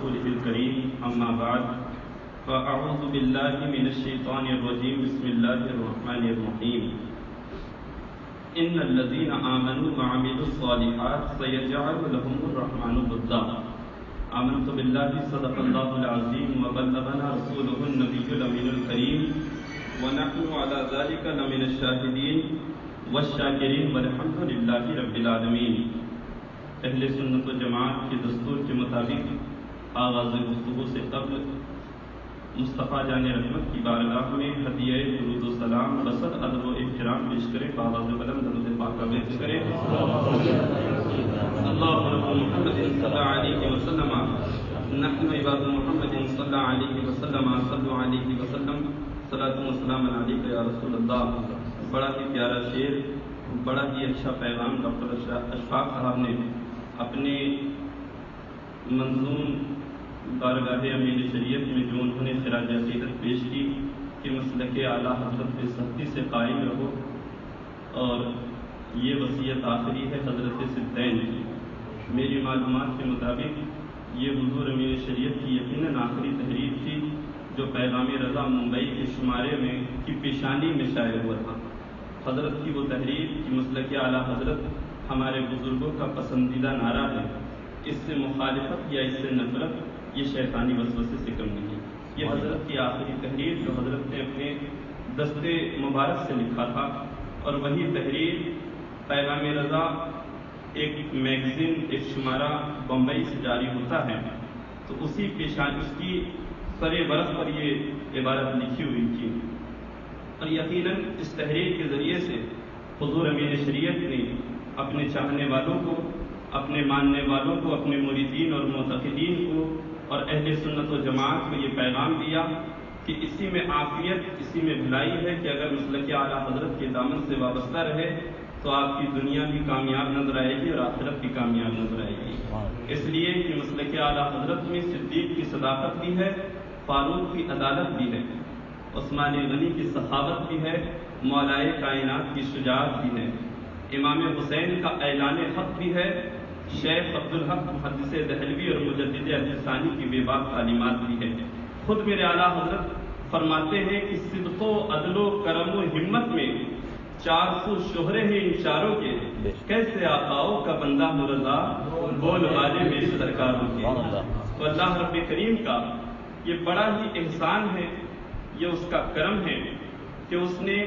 رسوله الكريم أما بعد فأعوذ بالله من الشيطان الرجيم بسم الله الرحمن الرحيم إن الذين آمنوا وعملوا الصالحات سيجعل لهم الرحمن ودا آمنت بالله صدق الله العظيم وبلغنا رسوله النبي الأمين الكريم ونحن على ذلك لمن الشاهدين والشاکرین والحمد للہ رب العالمین۔ اہل سنت و جماعت کے دستور کے مطابق آغاز گفتگو سے قبل مصطفیٰ جان رحمت کی بارگاہ میں ہدیہ درود و سلام بصد ادب و احترام پیش کریں، بآواز بلند درود پاک کا پیش کریں۔ اللہ رب محمد صلی اللہ علیہ وسلم نحن عباد محمد صلی اللہ علیہ وسلم صلوا علیہ وسلم صلاۃ و سلام علیک یا رسول اللہ۔ بڑا ہی پیارا شعر، بڑا ہی اچھا پیغام ڈاکٹر اشفاق صاحب نے اپنے منظوم بارگاہ امین شریعت میں جو انہوں نے خراج عقیدت پیش کی کہ مسلک اعلیٰ حضرت پہ سختی سے قائم رہو، اور یہ وصیت آخری ہے حضرت صدین کی۔ میری معلومات کے مطابق یہ حضور امین شریعت کی یقیناً آخری تحریر تھی جو پیغام رضا ممبئی کے شمارے میں کی پیشانی میں شائع ہوا تھا۔ حضرت کی وہ تحریر کہ مسلک اعلیٰ حضرت ہمارے بزرگوں کا پسندیدہ نعرہ ہے، اس سے مخالفت یا اس سے نفرت یہ شیطانی وسوسے سے کم نہیں۔ یہ حضرت کی آخری تحریر جو حضرت نے اپنے دستے مبارک سے لکھا تھا، اور وہی تحریر پیغام رضا ایک میگزین، ایک شمارہ بمبئی سے جاری ہوتا ہے، تو اسی پیشانی اس کی سر برس پر یہ عبارت لکھی ہوئی تھی۔ اور یقیناً اس تحریر کے ذریعے سے حضور امین شریعت نے اپنے چاہنے والوں کو، اپنے ماننے والوں کو، اپنے مریدین اور معتقدین کو اور اہل سنت و جماعت کو یہ پیغام دیا کہ اسی میں عافیت، اسی میں بھلائی ہے کہ اگر مسلک اعلیٰ حضرت کے دامن سے وابستہ رہے تو آپ کی دنیا بھی کامیاب نظر آئے گی اور آخرت بھی کامیاب نظر آئے گی۔ اس لیے کہ مسلک اعلیٰ حضرت میں صدیق کی صداقت بھی ہے، فاروق کی عدالت بھی ہے، عثمان غنی کی سخاوت بھی ہے، مولائے کائنات کی شجاعت بھی ہے، امام حسین کا اعلان حق بھی ہے، شیخ عبدالحق محدث دہلوی اور مجدد عہد ثانی کی بے باک تعلیمات بھی ہے۔ خود میرے اعلیٰ حضرت فرماتے ہیں کہ صدق و عدل و کرم و ہمت میں 400 شہرے ہیں ان چاروں کے، کیسے آقاؤں کا بندہ مرضا بول والے میرے سرکاروں کے۔ تو اللہ رب کریم کا یہ بڑا ہی احسان ہے، یہ اس کا کرم ہے کہ اس نے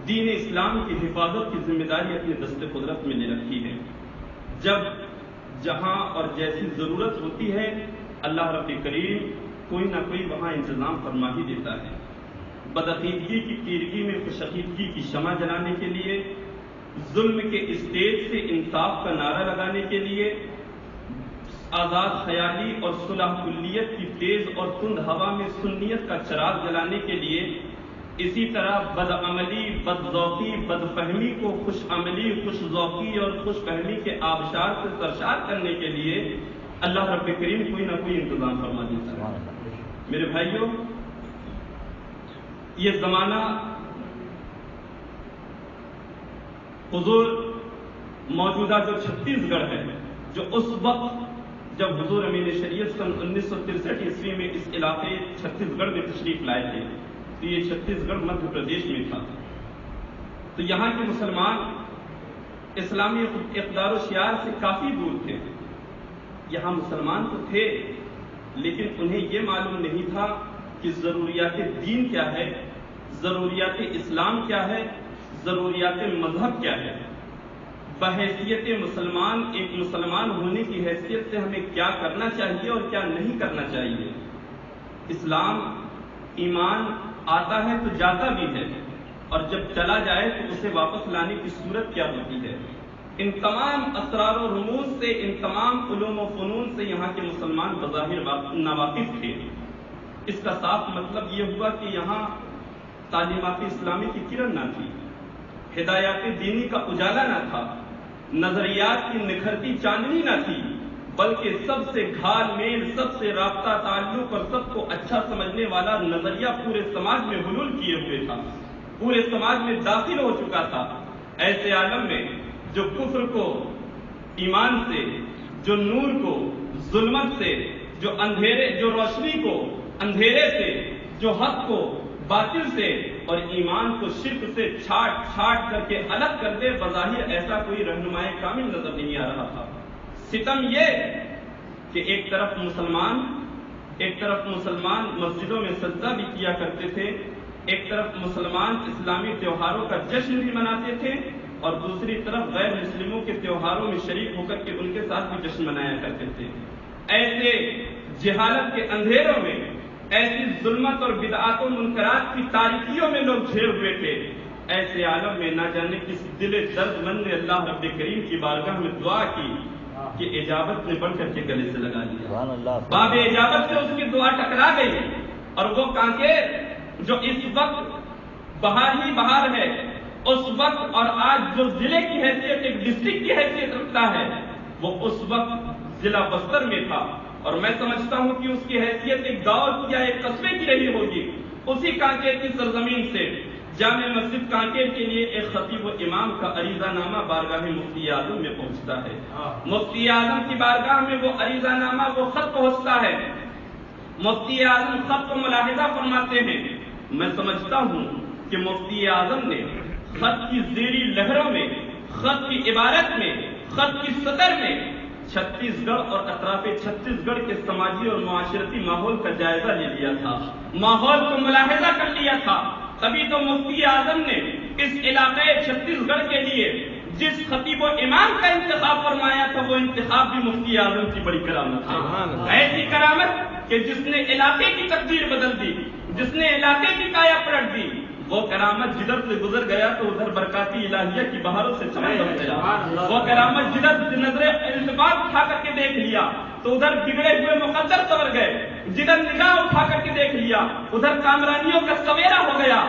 دین اسلام کی حفاظت کی ذمہ داری اپنے دست قدرت میں لے رکھی ہے۔ جب جہاں اور جیسی ضرورت ہوتی ہے اللہ رب کریم کوئی نہ کوئی وہاں انتظام فرما ہی دیتا ہے۔ بدعقیدگی کی تیرگی میں خوشعقیدگی کی شمع جلانے کے لیے، ظلم کے اسٹیج سے انصاف کا نعرہ لگانے کے لیے، آزاد خیالی اور صلح کلیت کی تیز اور تند ہوا میں سنیت کا چراغ جلانے کے لیے، اسی طرح بدعملی، بدذوقی، بدفہمی کو خوش عملی، خوش ذوقی اور خوش فہمی کے آبشار سے سرشار کرنے کے لیے اللہ رب کریم کوئی نہ کوئی انتظام فرما دیتا ہے۔ میرے بھائیوں، یہ زمانہ حضور موجودہ جو چھتیس گڑھ ہے، جو اس وقت جب حضور امین شریعت سن 1963 عیسوی میں اس علاقے چھتیس گڑھ میں تشریف لائے تھے، تو یہ چھتیس گڑھ مدھیہ پردیش میں تھا۔ تو یہاں کے مسلمان اسلامی اقدار و شعار سے کافی دور تھے۔ یہاں مسلمان تو تھے لیکن انہیں یہ معلوم نہیں تھا کہ ضروریات دین کیا ہے، ضروریات اسلام کیا ہے، ضروریات مذہب کیا ہے۔ بحیثیت مسلمان، ایک مسلمان ہونے کی حیثیت سے ہمیں کیا کرنا چاہیے اور کیا نہیں کرنا چاہیے۔ اسلام، ایمان آتا ہے تو جاتا بھی ہے، اور جب چلا جائے تو اسے واپس لانے کی صورت کیا ہوتی ہے۔ ان تمام اسرار و رموز سے، ان تمام علوم و فنون سے یہاں کے مسلمان بظاہر ناواقف تھے۔ اس کا صاف مطلب یہ ہوا کہ یہاں تعلیمات اسلامی کی کرن نہ تھی، ہدایات دینی کا اجالا نہ تھا، نظریات کی نکھرتی چاندنی نہ تھی، بلکہ سب سے گھال میل، سب سے رابطہ تعلق اور سب کو اچھا سمجھنے والا نظریہ پورے سماج میں حلول کیے ہوئے تھا، پورے سماج میں داخل ہو چکا تھا۔ ایسے عالم میں جو کفر کو ایمان سے، جو نور کو ظلمت سے، جو اندھیرے، جو روشنی کو اندھیرے سے، جو حق کو باطل سے اور ایمان کو شرک سے چھاٹ کر کے الگ کر دے، بظاہر ایسا کوئی رہنمائے کامل نظر نہیں آ رہا تھا۔ ستم یہ کہ ایک طرف مسلمان مسجدوں میں سجدہ بھی کیا کرتے تھے، ایک طرف مسلمان اسلامی تہواروں کا جشن بھی مناتے تھے، اور دوسری طرف غیر مسلموں کے تہواروں میں شریک ہو کر کے ان کے ساتھ بھی جشن منایا کرتے تھے۔ ایسے جہالت کے اندھیروں میں، ایسی ظلمت اور بدعات و منکرات کی تاریکیوں میں لوگ گھرے ہوئے تھے۔ ایسے عالم میں نہ جانے کس دل درد مند نے اللہ رب کریم کی بارگاہ میں دعا کی کہ اجابت نے بڑھ کر کے گلے سے لگا لیا۔ باب اجابت سے اس کی دعا ٹکرا گئی، اور وہ کانکیر جو اس وقت بہار ہی بہار ہے، اس وقت اور آج جو ضلع کی حیثیت ایک ڈسٹرکٹ کی حیثیت رکھتا ہے، وہ اس وقت ضلع بستر میں تھا، اور میں سمجھتا ہوں کہ اس کی حیثیت ایک گاؤں یا ایک قصبے کی رہی ہوگی۔ اسی کانکیر کی سرزمین سے جامع مسجد کانکیر کے لیے ایک خطیب و امام کا عریضہ نامہ بارگاہ مفتی اعظم میں پہنچتا ہے۔ مفتی اعظم کی بارگاہ میں وہ عریضہ نامہ، وہ خط پہنچتا ہے۔ مفتی اعظم خط کو ملاحظہ فرماتے ہیں۔ میں سمجھتا ہوں کہ مفتی اعظم نے خط کی زیری لہروں میں، خط کی عبارت میں، خط کی سطر میں چھتیس گڑھ اور اطراف چھتیس گڑھ کے سماجی اور معاشرتی ماحول کا جائزہ لے لیا تھا، ماحول کو ملاحظہ کر لیا تھا۔ تبھی تو مفتی اعظم نے اس علاقے چھتیس گڑھ کے لیے جس خطیب و امام کا انتخاب فرمایا تھا، وہ انتخاب بھی مفتی اعظم کی بڑی کرامت ہے۔ ایسی کرامت کہ جس نے علاقے کی تقدیر بدل دی، جس نے علاقے کی کایا پلٹ دی، وہ کرامت جدھر سے گزر گیا تو ادھر برکاتی الہیہ کی بہاروں سے چمن بن گیا۔ وہ کرامت جدھر سے نظر التفات اٹھا کر کے دیکھ لیا تو ادھر بگڑے ہوئے مقدر سنور گئے، جدھر نگاہ اٹھا کر کے دیکھ لیا ادھر کامرانیوں کا سویرا ہو گیا۔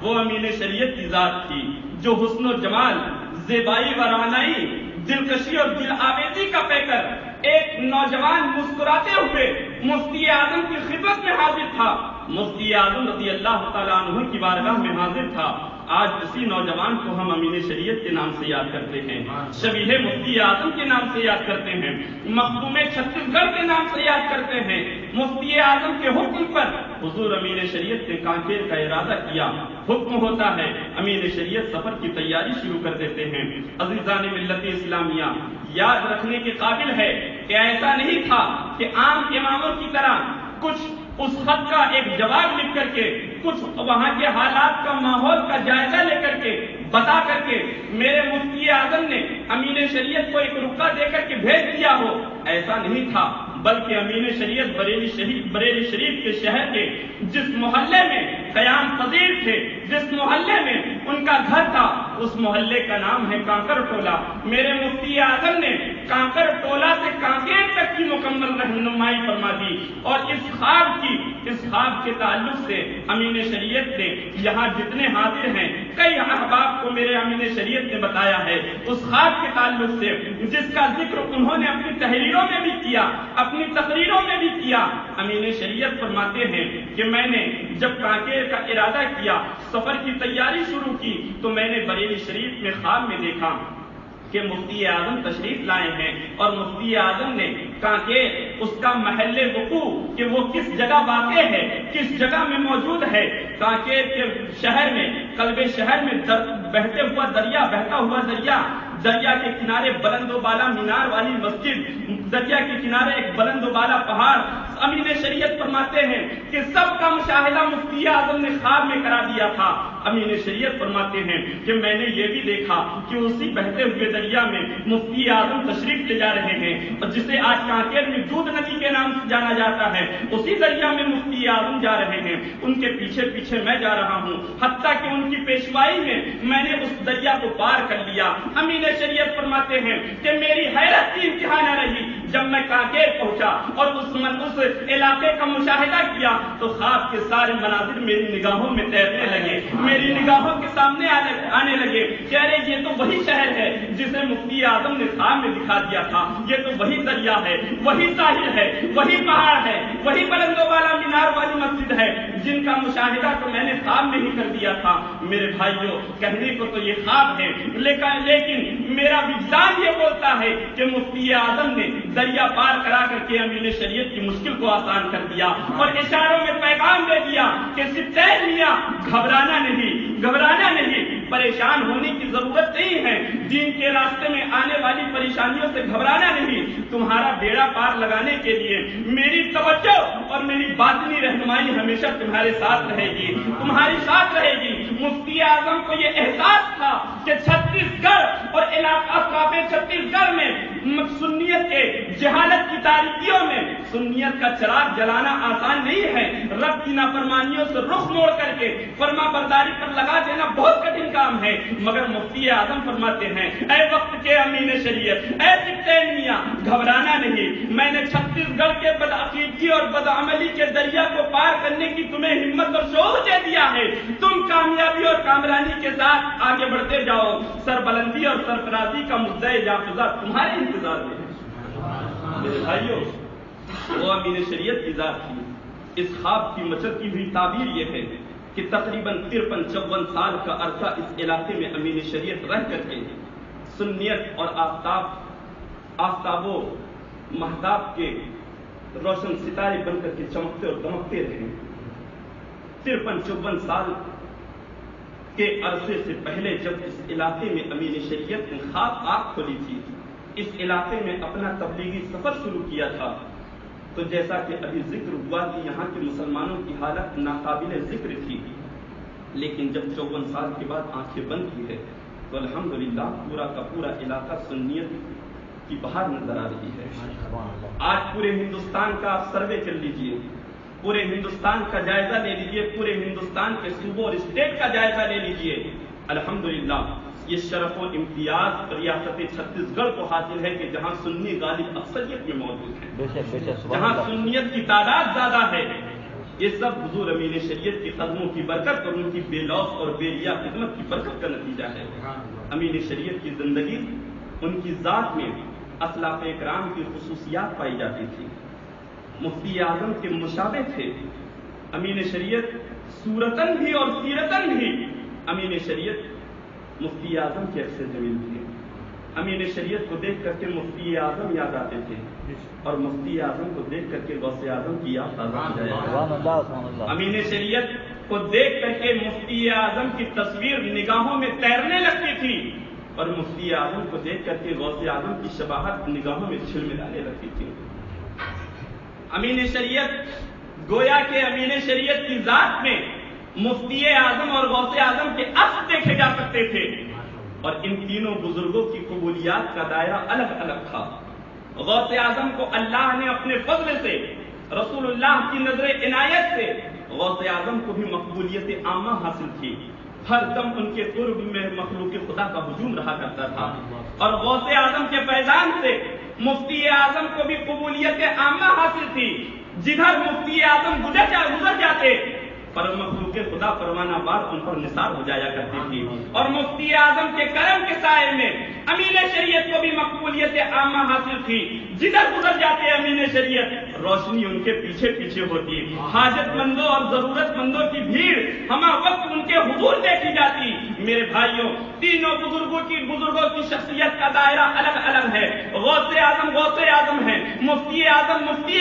وہ امین شریعت کی ذات تھی جو حسن و جمال، زیبائی و رعنائی، دلکشی اور دل آویزی کا پیکر ایک نوجوان مسکراتے ہوئے مفتی اعظم کی خدمت میں حاضر تھا، مفتی اعظم رضی اللہ تعالیٰ عنہ کی بارگاہ میں حاضر تھا۔ آج اسی نوجوان کو ہم امین شریعت کے نام سے یاد کرتے ہیں، شبیہ مفتی اعظم کے نام سے یاد کرتے ہیں، مخدوم چھتیس گڑھ کے نام سے یاد کرتے ہیں۔ مفتی اعظم کے حکم پر حضور امین شریعت نے کانکیر کا ارادہ کیا۔ حکم ہوتا ہے، امین شریعت سفر کی تیاری شروع کر دیتے ہیں۔ عزیزان ملت اسلامیہ، یاد رکھنے کے قابل ہے کہ ایسا نہیں تھا کہ عام اماموں کی طرح کچھ اس خط کا ایک جواب لکھ کر کے، کچھ وہاں کے حالات کا، ماحول کا جائزہ لے کر کے، بتا کر کے میرے مفتی اعظم نے امین شریعت کو ایک رکا دے کر کے بھیج دیا ہو، ایسا نہیں تھا، بلکہ امین شریعت بریلی شریف کے شہر کے جس محلے میں قیام پذیر تھے، جس محلے میں ان کا گھر تھا، اس محلے کا نام ہے کانکر ٹولہ۔ میرے مفتی اعظم نے کانکر ٹولہ سے کانکیر تک کی مکمل رہنمائی فرما دی، اور اس خواب کے تعلق سے امین شریعت نے یہاں جتنے حاضر ہیں، کئی احباب کو میرے امین شریعت نے بتایا ہے، اس خواب کے تعلق سے جس کا ذکر انہوں نے اپنی تحریروں میں بھی کیا، اپنی تقریروں میں بھی کیا۔ امین شریعت فرماتے ہیں کہ میں نے جب کانکیر کا ارادہ کیا، سفر کی تیاری شروع کی، تو میں نے بریلی شریف میں خواب میں دیکھا کہ مفتی اعظم تشریف لائے ہیں، اور مفتی اعظم نے کانکیر اس کا محل وقوع کہ وہ کس جگہ واقع ہے، کس جگہ میں موجود ہے، کانکیر کے شہر میں، قلب شہر میں بہتا ہوا دریا کے کنارے بلند و بالا مینار والی مسجد، دریا کے کنارے ایک بلند و بالا پہاڑ۔ امین شریعت فرماتے ہیں کہ سب کا مشاہدہ مفتی اعظم نے خواب میں کرا دیا تھا۔ امین شریعت فرماتے ہیں کہ میں نے یہ بھی دیکھا کہ اسی بہتے ہوئے دریا میں مفتی اعظم تشریف لے جا رہے ہیں، اور جسے آج کانکیر میں دودھ ندی کے نام سے جانا جاتا ہے، اسی دریا میں مفتی اعظم جا رہے ہیں، ان کے پیچھے پیچھے میں جا رہا ہوں، حتیٰ کہ ان کی پیشوائی میں نے اس دریا کو پار کر لیا۔ امین شریعت فرماتے ہیں کہ میری حیرت کی انتہا نہ رہی جب میں کانکیر پہنچا اور اس علاقے کا مشاہدہ کیا، تو خواب کے سارے مناظر میری نگاہوں میں تیرنے لگے، میری نگاہوں کے سامنے آنے لگے کہ ارے یہ تو وہی شہر ہے جسے مفتی اعظم نے خواب میں دکھا دیا تھا، یہ تو وہی دریا ہے، وہی ساحل ہے، وہی پہاڑ ہے، وہی بلند و بالا مینار والی مسجد ہے جن کا مشاہدہ تو میں نے خواب میں ہی کر دیا تھا۔ میرے بھائیوں، کہنے کو تو یہ خواب ہے، لیکن میرا وجدان یہ بولتا ہے کہ مفتی اعظم نے دریا پار کرا کر کے امین شریعت کی مشکل کو آسان کر دیا اور اشاروں میں پیغام دے دیا کہ سپتین میاں گھبرانا نہیں، پریشان ہونے کی ضرورت نہیں ہے، دین کے راستے میں آنے والی پریشانیوں سے گھبرانا نہیں، تمہارا بیڑا پار لگانے کے لیے میری توجہ اور میری باطنی رہنمائی ہمیشہ تمہارے ساتھ رہے گی، تمہاری ساتھ رہے گی۔ مفتی اعظم کو یہ احساس تھا کہ چھتیس گڑھ اور علاقہ اطراف چھتیس گڑھ میں سنیت کے جہالت کی تاریکیوں میں سنیت کا چراغ جلانا آسان نہیں ہے، رب کی نافرمانیوں سے رخ موڑ کر کے فرما برداری پر لگا دینا بہت کٹھن کام ہے، مگر مفتی اعظم فرماتے ہیں اے وقت کے امین شریعت، اے سپتین میاں گھبرانا نہیں، میں نے چھتیس گڑھ کے بدعقیدگی اور بدعملی کے دریا کو پار کرنے کی تمہیں ہمت اور شعور دے دیا ہے، تم کامیابی اور کامرانی کے ساتھ آگے بڑھتے جاؤ، سربلندی اور سرفرازی کا مدعا جافزہ تمہارے انتظار میں ہے۔ میرے بھائیوں، وہ امین شریعت کی ذات تھی۔ اس خواب کی مچلتی ہوئی تعبیر یہ ہے کہ تقریباً 53-54 سال کا عرصہ اس علاقے میں امین شریعت رہ کر کے سنیت اور آفتاب و مہتاب کے روشن ستارے بن کر کے چمکتے اور دمکتے رہے۔ 53-54 سال کے عرصے سے پہلے جب اس علاقے میں امین شریعت نے خواب آنکھ کھولی تھی، اس علاقے میں اپنا تبلیغی سفر شروع کیا تھا، تو جیسا کہ ابھی ذکر ہوا کہ یہاں کے مسلمانوں کی حالت ناقابل ذکر تھی، لیکن جب 54 سال کے بعد آنکھیں بند کی ہے تو الحمدللہ پورا کا پورا علاقہ سنیت کی بہار نظر آ رہی ہے۔ آج پورے ہندوستان کا آپ سروے کر لیجئے، پورے ہندوستان کا جائزہ لے لیجئے، پورے ہندوستان کے صوبوں اور اسٹیٹ کا جائزہ لے لیجئے، الحمدللہ یہ شرف و امتیاز ریاست چھتیس گڑھ کو حاصل ہے کہ جہاں سنی غالب اکثریت میں موجود ہے، جہاں سنیت کی تعداد زیادہ ہے۔ یہ سب حضور امین شریعت کی قدموں کی برکت اور ان کی بے لوث اور بے ریا خدمت کی برکت کا نتیجہ ہے۔ امین شریعت کی زندگی، ان کی ذات میں اسلاف اکرام کی خصوصیات پائی جاتی تھی، مفتی اعظم کے مشابہ تھے۔ امین شریعت صورتاً بھی اور سیرتاً بھی امین شریعت مفتی اعظم کے عکس جمیل تھے۔ امین شریعت کو دیکھ کر کے مفتی اعظم یاد آتے تھے اور مفتی اعظم کو دیکھ کر کے غوث اعظم کی یاد تازہ ہو جائے۔ امین شریعت کو دیکھ کر کے مفتی اعظم کی تصویر نگاہوں میں تیرنے لگتی تھی اور مفتی اعظم کو دیکھ کر کے غوث اعظم کی شباہت نگاہوں میں چھلملانے لگتی تھی۔ امین شریعت گویا کہ امین شریعت کی ذات میں مفتی اعظم اور غوث اعظم کے عکس دیکھے جا سکتے تھے، اور ان تینوں بزرگوں کی قبولیات کا دائرہ الگ الگ تھا۔ غوث اعظم کو اللہ نے اپنے فضل سے، رسول اللہ کی نظر عنایت سے غوث اعظم کو بھی مقبولیت عامہ حاصل تھی، ہر دم ان کے قرب میں مخلوق خدا کا ہجوم رہا کرتا تھا، اور غوث اعظم کے فیضان سے مفتی اعظم کو بھی قبولیت عامہ حاصل تھی۔ جدھر مفتی اعظم گزر جاتے پر مخلوق خدا پروانہ بار ان پر نثار ہو جایا کرتی تھی، اور مفتی اعظم کے کرم کے سائے میں امین شریعت کو بھی مقبولیت عامہ حاصل تھی۔ جدھر گزر جاتے امین شریعت، روشنی ان کے پیچھے پیچھے ہوتی، حاجت مندوں اور ضرورت مندوں کی بھیڑ ہمہ وقت ان کے حضور دیکھی جاتی۔ میرے بھائیوں، تینوں بزرگوں کی شخصیت کا دائرہ الگ الگ ہے۔ غوث اعظم ہے، مفتی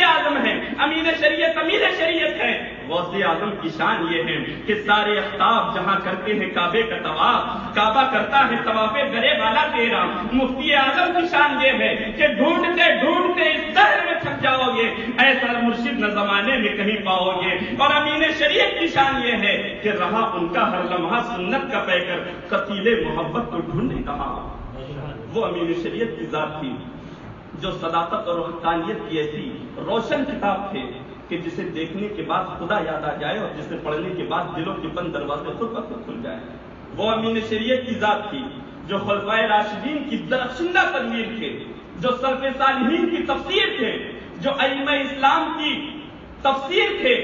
اعظم ہے، امین شریعت ہے۔ غوث اعظم کی شان یہ ہے کہ سارے افتاب جہاں کرتے ہیں کعبے کا طواف، کعبہ کرتا ہے طواف گرے والا تیرا۔ مفتی اعظم کی شان یہ ہے کہ ڈھونڈتے ڈھونڈتے اس دہر میں تھک جاؤ گے، ایسا مرشد نہ زمانے میں کہیں پاؤ گے۔ اور امین شریعت کی شان یہ ہے کہ رہا ان کا ہر لمحہ سنت کا پیکر، قتیل محبت کو ڈھونڈے کہاں۔ وہ امین شریعت کی ذات تھی جو صداقت اور حقانیت کی ایسی روشن کتاب تھے کہ جسے دیکھنے کے بعد خدا یاد آ جائے اور جسے پڑھنے کے بعد دلوں کے بند دروازے خود بخود کھل جائیں۔ وہ امین شریعت کی ذات تھی جو خلفائے راشدین کی درخشندہ تدبیر تھے، جو سلف صالحین کی تفسیر تھے، جو ائمہ اسلام کی تفسیر تھے،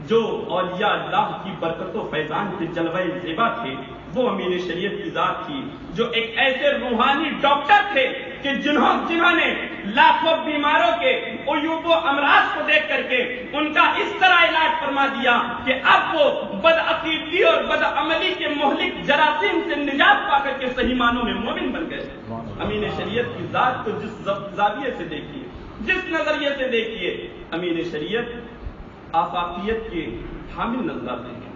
جو اولیاء اللہ کی برکت و فیضان کے جلوہ زیبا تھے۔ وہ امین شریعت کی ذات تھی جو ایک ایسے روحانی ڈاکٹر تھے کہ جنہوں نے لاکھوں بیماروں کے عیوب و امراض کو دیکھ کر کے ان کا اس طرح علاج فرما دیا کہ اب وہ بدعقیدگی اور بدعملی کے مہلک جراثیم سے نجات پا کر کے صحیح معنوں میں مومن بن گئے۔ امین شریعت کی ذات کو جس زاویے سے دیکھیے، جس نظریے سے دیکھیے، امین شریعت آفاقیت کے حامل نظر آتے ہیں۔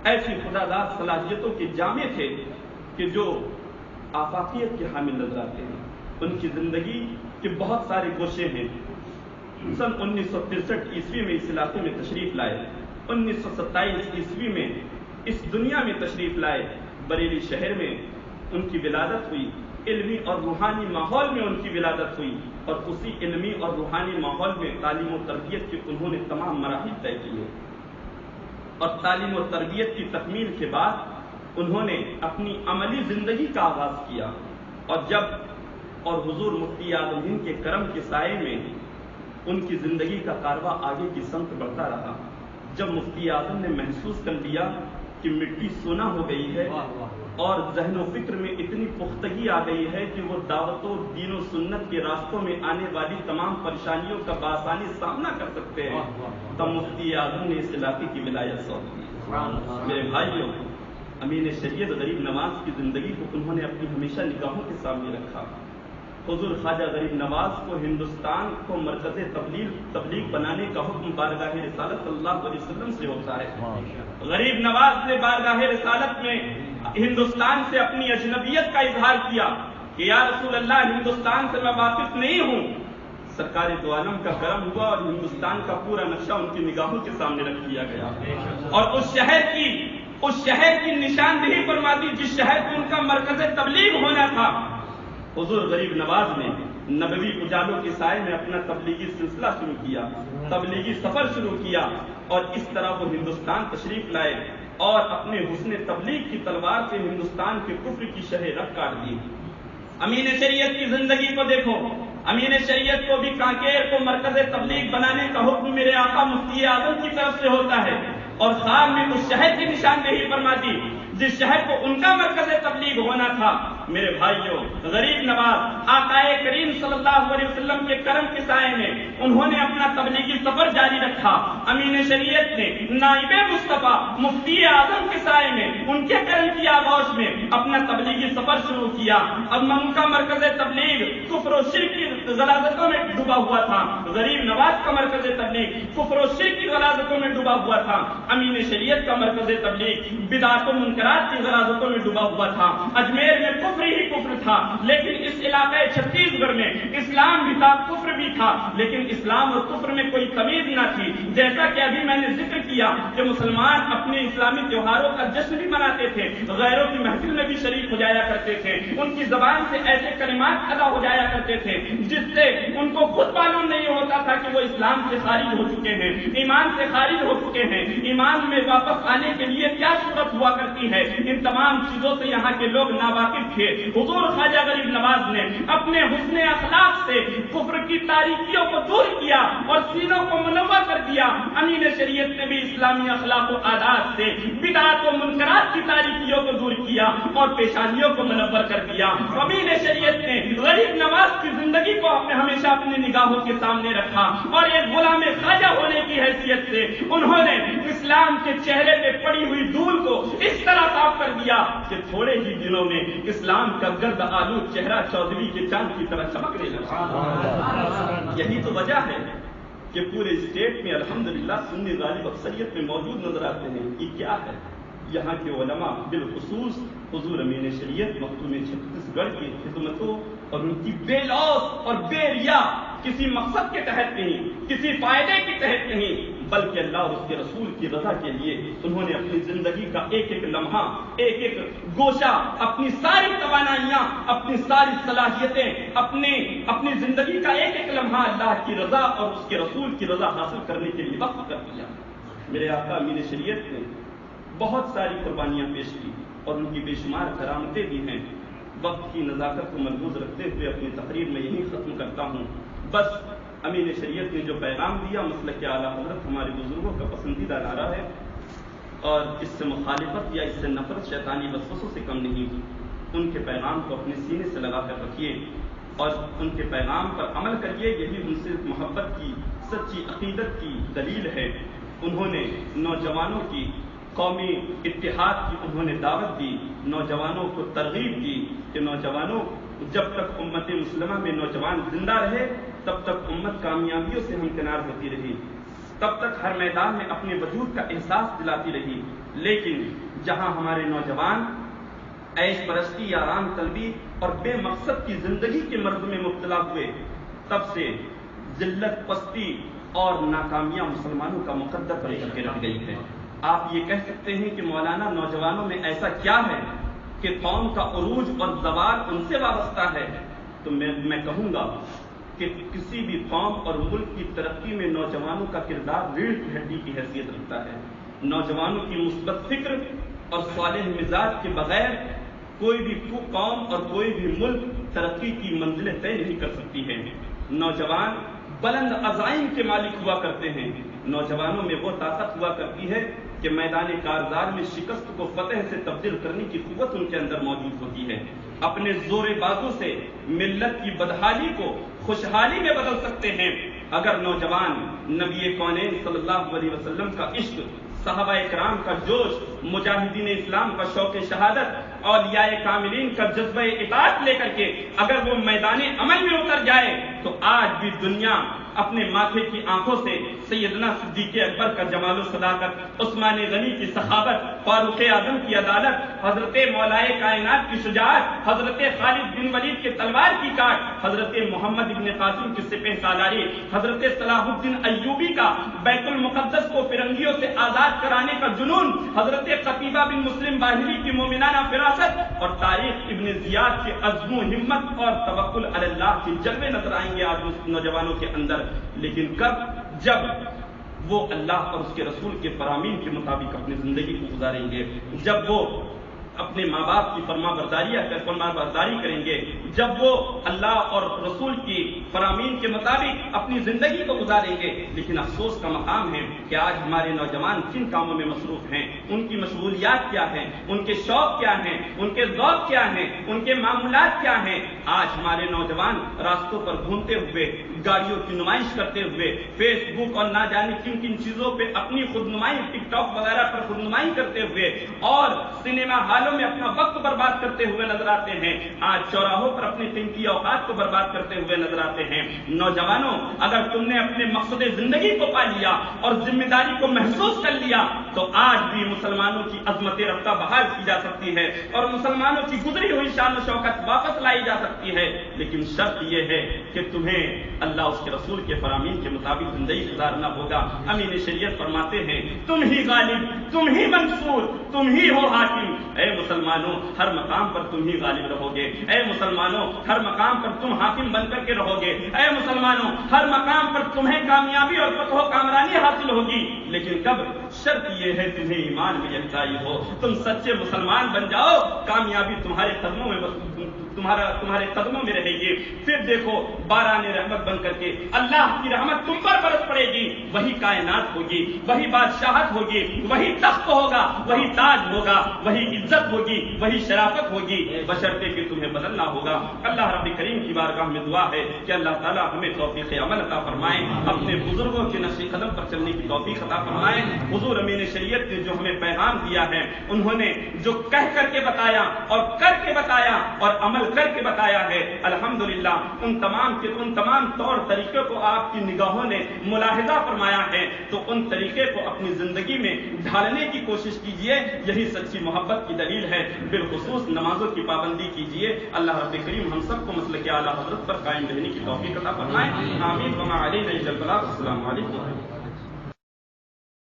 ایسی خداداد صلاحیتوں کے جامع تھے کہ جو آفاقیت کے حامل نظر آتے ہیں۔ ان کی زندگی کے بہت سارے گوشے ہیں۔ سن 1963 عیسوی میں اس علاقے میں تشریف لائے، 1927 عیسوی میں اس دنیا میں تشریف لائے، بریلی شہر میں ان کی ولادت ہوئی، علمی اور روحانی ماحول میں ان کی ولادت ہوئی، اور اسی علمی اور روحانی ماحول میں تعلیم و تربیت کے انہوں نے تمام مراحل طے کیے، اور تعلیم و تربیت کی تکمیل کے بعد انہوں نے اپنی عملی زندگی کا آغاز کیا، اور حضور مفتی اعظم ہند کے کرم کے سائے میں ان کی زندگی کا کارواں آگے کی سمت بڑھتا رہا۔ جب مفتی اعظم نے محسوس کر لیا کہ مٹی سونا ہو گئی ہے اور ذہن و فکر میں اتنی پختگی آ گئی ہے کہ وہ دعوت و دین و سنت کے راستوں میں آنے والی تمام پریشانیوں کا بآسانی سامنا کر سکتے ہیں، تب مفتی اعظم نے اس علاقے کی ولایت سونپ دی۔ میرے بھائیوں، امین شریعت غریب نواز کی زندگی کو انہوں نے اپنی ہمیشہ نگاہوں کے سامنے رکھا۔ حضور خواجہ غریب نواز کو ہندوستان کو مرکز تبلیغ بنانے کا حکم بارگاہ رسالت صلی اللہ علیہ وسلم سے ہوتا ہے۔ غریب نواز نے بارگاہ رسالت میں ہندوستان سے اپنی اجنبیت کا اظہار کیا کہ یا رسول اللہ، ہندوستان سے میں واقف نہیں ہوں۔ سرکار دو عالم کا کرم ہوا اور ہندوستان کا پورا نقشہ ان کی نگاہوں کے سامنے رکھ دیا گیا، اور اس شہر کی نشاندہی فرما دی جس شہر کو ان کا مرکز تبلیغ ہونا تھا۔ حضور غریب نواز نے نبوی اجالوں کے سائے میں اپنا تبلیغی سلسلہ شروع کیا، تبلیغی سفر شروع کیا، اور اس طرح وہ ہندوستان تشریف لائے اور اپنے حسن تبلیغ کی تلوار سے ہندوستان کے کفر کی شہ رگ کاٹ دی۔ امین شریعت کی زندگی کو دیکھو، امین شریعت کو بھی کانکیر کو مرکز تبلیغ بنانے کا حکم میرے آقا مفتی اعظم کی طرف سے ہوتا ہے، اور خام میں اس شہر کی نشاندہی فرما دی جس شہر کو ان کا مرکز تبلیغ ہونا تھا۔ میرے بھائیوں، غریب نواز آقا کریم صلی اللہ علیہ وسلم کے کرم کے سائے میں انہوں نے اپنا تبلیغی سفر جاری رکھا۔ امین شریعت نے نائب مصطفیٰ مفتی اعظم کے سائے میں ان کے کرم کی آغوش میں اپنا تبلیغی سفر شروع کیا۔ اب ان کا مرکز تبلیغ کفر و شرک کی غلاظتوں میں ڈوبا ہوا تھا، غریب نواز کا مرکز تبلیغ کفر و شرک کی غلاظتوں میں ڈوبا ہوا تھا، امین شریعت کا مرکز تبلیغ بدعت و منکرات کی غلاظتوں میں ڈوبا ہوا تھا۔ اجمیر میں کفر ہی کفر تھا، لیکن اس علاقے چھتیس گڑھ میں اسلام بھی تھا، کفر بھی تھا، لیکن اسلام اور کفر میں کوئی تمیز نہ تھی۔ جیسا کہ ابھی میں نے ذکر کیا کہ مسلمان اپنے اسلامی تہواروں کا جشن بھی مناتے تھے، غیروں کی محفل میں بھی شریک ہو جایا کرتے تھے، ان کی زبان سے ایسے کلمات ادا ہو جایا کرتے تھے جس سے ان کو خود معلوم نہیں ہوتا تھا کہ وہ اسلام سے خارج ہو چکے ہیں، ایمان سے خارج ہو چکے ہیں، ایمان میں واپس آنے کے لیے کیا صورت ہوا کرتی ہے، ان تمام چیزوں سے یہاں کے لوگ ناواقف تھے۔ حضور خواجہ غریب نواز نے اپنے حسن اخلاق سے کفر کی تاریکیوں کو دور کیا اور سینوں کو منور کر دیا۔ امین شریعت نے بھی اسلامی اخلاق و عادات سے بدعات و منکرات کی تاریکیوں کو دور کیا اور پیشانیوں کو منور کر دیا۔ امین شریعت نے غریب نواز کی زندگی کو ہمیشہ اپنی نگاہوں کے سامنے رکھا، اور ایک غلام خواجہ ہونے کی حیثیت سے انہوں نے اسلام کے چہرے پہ پڑی ہوئی دھول کو اس طرح صاف کر دیا کہ تھوڑے ہی دنوں میں اسلام کا گرد آلود چہرہ چودھری کے چاند کی طرح چمکنے لگا۔ یہی تو وجہ ہے کہ پورے اسٹیٹ میں الحمدللہ سنی غالب اکثریت میں موجود نظر آتے ہیں۔ یہ کیا ہے؟ یہاں کے علماء بالخصوص حضور امین شریعت مختوم چھتیس گڑھ کی خدمتوں اور ان کی بے لوث اور بے ریا کسی مقصد کے تحت نہیں، کسی فائدے کے تحت نہیں، بلکہ اللہ اور اس کے رسول کی رضا کے لیے انہوں نے اپنی زندگی کا ایک ایک لمحہ، ایک ایک گوشہ، اپنی ساری توانائیاں، اپنی ساری صلاحیتیں، اپنی زندگی کا ایک ایک لمحہ اللہ کی رضا اور اس کے رسول کی رضا حاصل کرنے کے لیے وقف کر دیا۔ میرے آقا امین شریعت نے بہت ساری قربانیاں پیش کی اور ان کی بے شمار کرامتیں بھی ہیں۔ وقت کی نزاکت کو ملحوظ رکھتے ہوئے اپنی تقریر میں یہی ختم کرتا ہوں۔ بس امین شریعت نے جو پیغام دیا مسلک اعلیٰ حضرت ہمارے بزرگوں کا پسندیدہ نعرہ ہے، اور اس سے مخالفت یا اس سے نفرت شیطانی وسوسوں سے کم نہیں ہوئی۔ ان کے پیغام کو اپنے سینے سے لگا کر رکھیے، اور ان کے پیغام پر عمل کریے. یہی ان سے محبت کی سچی عقیدت کی دلیل ہے. انہوں نے نوجوانوں کی قومی اتحاد کی انہوں نے دعوت دی, نوجوانوں کو ترغیب دی کہ نوجوانوں, جب تک امت مسلمہ میں نوجوان زندہ رہے تب تک امت کامیابیوں سے ہمکنار ہوتی رہی, تب تک ہر میدان میں اپنے وجود کا احساس دلاتی رہی. لیکن جہاں ہمارے نوجوان عیش پرستی, آرام طلبی اور بے مقصد کی زندگی کے مرض میں مبتلا ہوئے, تب سے ذلت, پستی اور ناکامیاں مسلمانوں کا مقدر بن کر کے رہ گئی ہے. آپ یہ کہہ سکتے ہیں کہ مولانا نوجوانوں میں ایسا کیا ہے کہ قوم کا عروج اور زوال ان سے وابستہ ہے؟ تو میں کہوں گا کہ کسی بھی قوم اور ملک کی ترقی میں نوجوانوں کا کردار ریڑھ کی ہڈی کی حیثیت رکھتا ہے. نوجوانوں کی مثبت فکر اور صالح مزاج کے بغیر کوئی بھی قوم اور کوئی بھی ملک ترقی کی منزلیں طے نہیں کر سکتی ہے. نوجوان بلند عزائم کے مالک ہوا کرتے ہیں. نوجوانوں میں وہ طاقت ہوا کرتی ہے کہ میدان کارزار میں شکست کو فتح سے تبدیل کرنے کی قوت ان کے اندر موجود ہوتی ہے. اپنے زور بازو سے ملت کی بدحالی کو خوشحالی میں بدل سکتے ہیں. اگر نوجوان نبی کونین صلی اللہ علیہ وسلم کا عشق, صحابہ کرام کا جوش, مجاہدین اسلام کا شوق شہادت, اولیاء کاملین کا جذبہ اطاعت لے کر کے اگر وہ میدان عمل میں اتر جائے تو آج بھی دنیا اپنے ماتھے کی آنکھوں سے سیدنا صدیق اکبر کا جمال و صداقت, عثمان غنی کی سخاوت, فاروق اعظم کی عدالت, حضرت مولائے کائنات کی شجاعت, حضرت خالد بن ولید کے تلوار کی کاٹ, حضرت محمد ابن قاسم کی سپہ سالاری, حضرت صلاح الدین ایوبی کا بیت المقدس کو فرنگیوں سے آزاد کرانے کا جنون, حضرت قتیبہ بن مسلم باہلی کی مومنانہ فراست اور طارق ابن زیاد کے عزم و ہمت اور توکل علی اللہ کے جلوے نظر آئیں گے آج نوجوانوں کے اندر. لیکن کب؟ جب وہ اللہ اور اس کے رسول کے فرامین کے مطابق اپنی زندگی کو گزاریں گے, جب وہ اپنے ماں باپ کی فرما برداری کریں گے, جب وہ اللہ اور رسول کی فرامین کے مطابق اپنی زندگی کو گزاریں گے. لیکن افسوس کا مقام ہے کہ آج ہمارے نوجوان کن کاموں میں مصروف ہیں, ان کی مشغولیات کیا ہیں, ان کے شوق کیا ہیں, ان کے ذوق کیا ہیں, ان کے معمولات کیا ہیں. آج ہمارے نوجوان راستوں پر گھومتے ہوئے, گاڑیوں کی نمائش کرتے ہوئے, فیس بک اور نہ جانے کن کن چیزوں پہ اپنی خود نمائی, ٹک ٹاک وغیرہ پر خود نمائی کرتے ہوئے اور سنیما ہالوں میں اپنا وقت برباد کرتے ہوئے نظر آتے ہیں. آج چوراہوں پر اپنی قیمتی اوقات کو برباد کرتے ہوئے نظر آتے ہیں. نوجوانوں, اگر تم نے اپنے مقصد زندگی کو پا لیا اور ذمہ داری کو محسوس کر لیا تو آج بھی مسلمانوں کی عظمت رفتہ بحال کی جا سکتی ہے اور مسلمانوں کی گزری ہوئی شان و شوکت واپس لائی جا سکتی ہے. لیکن شرط یہ ہے کہ تمہیں اللہ اس کے رسول کے فرامین کے مطابق زندگی گزارنا ہوگا. امین شریعت فرماتے ہیں تم ہی غالب, تم ہی منصور, تم ہی ہو حاکم. اے مسلمانوں, ہر مقام پر تم ہی غالب رہو گے. اے مسلمانوں, ہر مقام پر تم حاکم بن کر کے رہو گے. اے مسلمانوں, ہر مقام پر تمہیں کامیابی اور فتح و کامرانی حاصل ہوگی. لیکن کب؟ شرط یہ ہے تمہیں ایمان میں یکجائی ہو, تم سچے مسلمان بن جاؤ, کامیابی تمہارے قدموں میں تمہارے قدموں میں رہے گی. پھر دیکھو باران رحمت بن کر کے اللہ کی رحمت تم پر برس پڑے گی. وہی کائنات ہوگی, وہی بادشاہت ہوگی, وہی تخت ہوگا, وہی تاج ہوگا, وہی عزت ہوگی, وہی شرافت ہوگی, بشرطے کہ تمہیں بدلنا ہوگا. اللہ رب کریم کی بارگاہ میں دعا ہے کہ اللہ تعالیٰ ہمیں توفیق عمل عطا فرمائے, اپنے بزرگوں کے نقش قدم پر چلنے کی توفیق عطا فرمائے. حضور امین شریعت نے جو ہمیں پیغام دیا ہے, انہوں نے جو کہہ کر کے بتایا اور کر کے بتایا اور عمل کر کے بتایا ہے, الحمدللہ ان تمام طور طریقے کو آپ کی نگاہوں نے ملاحظہ فرمایا ہے. تو ان طریقے کو اپنی زندگی میں ڈھالنے کی کوشش کیجئے, یہی سچی محبت کی دلیل ہے. بالخصوص نمازوں کی پابندی کیجئے. اللہ رب کریم ہم سب کو مسلک اعلیٰ حضرت پر قائم رہنے کی توفیق عطا فرمائے. آمین. وما علینا الا البلاغ. السلام علیکم.